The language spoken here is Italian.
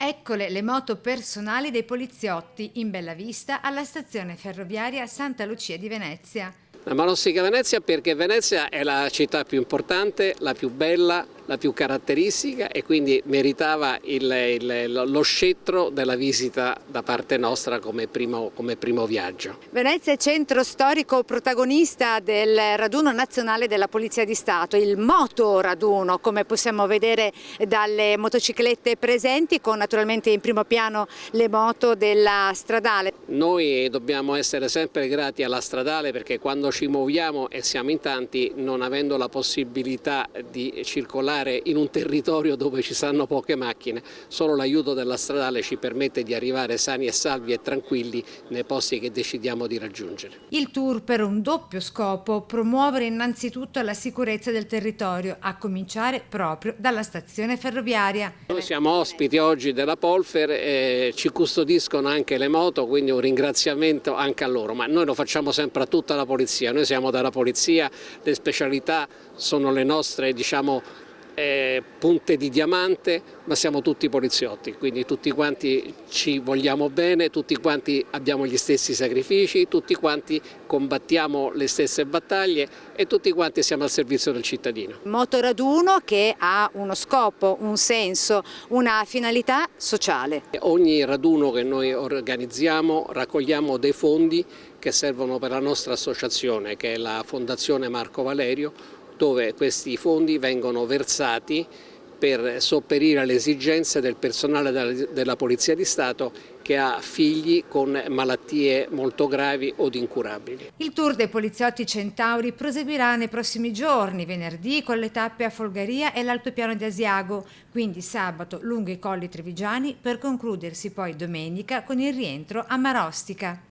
Eccole le moto personali dei poliziotti in bella vista alla stazione ferroviaria Santa Lucia di Venezia. La Malostica Venezia perché Venezia è la città più importante, la più bella, la più caratteristica e quindi meritava lo scettro della visita da parte nostra come primo viaggio. Venezia è centro storico protagonista del raduno nazionale della Polizia di Stato, il motoraduno, come possiamo vedere dalle motociclette presenti, con naturalmente in primo piano le moto della stradale. Noi dobbiamo essere sempre grati alla stradale perché quando ci muoviamo e siamo in tanti, non avendo la possibilità di circolare in un territorio dove ci stanno poche macchine, solo l'aiuto della stradale ci permette di arrivare sani e salvi e tranquilli nei posti che decidiamo di raggiungere. Il tour per un doppio scopo: promuovere innanzitutto la sicurezza del territorio, a cominciare proprio dalla stazione ferroviaria. Noi siamo ospiti oggi della Polfer e ci custodiscono anche le moto, quindi un ringraziamento anche a loro, ma noi lo facciamo sempre a tutta la polizia, noi siamo dalla polizia, le specialità sono le nostre, diciamo, punte di diamante, ma siamo tutti poliziotti, quindi tutti quanti ci vogliamo bene, tutti quanti abbiamo gli stessi sacrifici, tutti quanti combattiamo le stesse battaglie e tutti quanti siamo al servizio del cittadino. Motoraduno che ha uno scopo, un senso, una finalità sociale. Ogni raduno che noi organizziamo raccogliamo dei fondi che servono per la nostra associazione, che è la Fondazione Marco Valerio, dove questi fondi vengono versati per sopperire alle esigenze del personale della Polizia di Stato che ha figli con malattie molto gravi o incurabili. Il tour dei poliziotti Centauri proseguirà nei prossimi giorni, venerdì con le tappe a Folgaria e l'Altopiano di Asiago, quindi sabato lungo i colli trevigiani per concludersi poi domenica con il rientro a Marostica.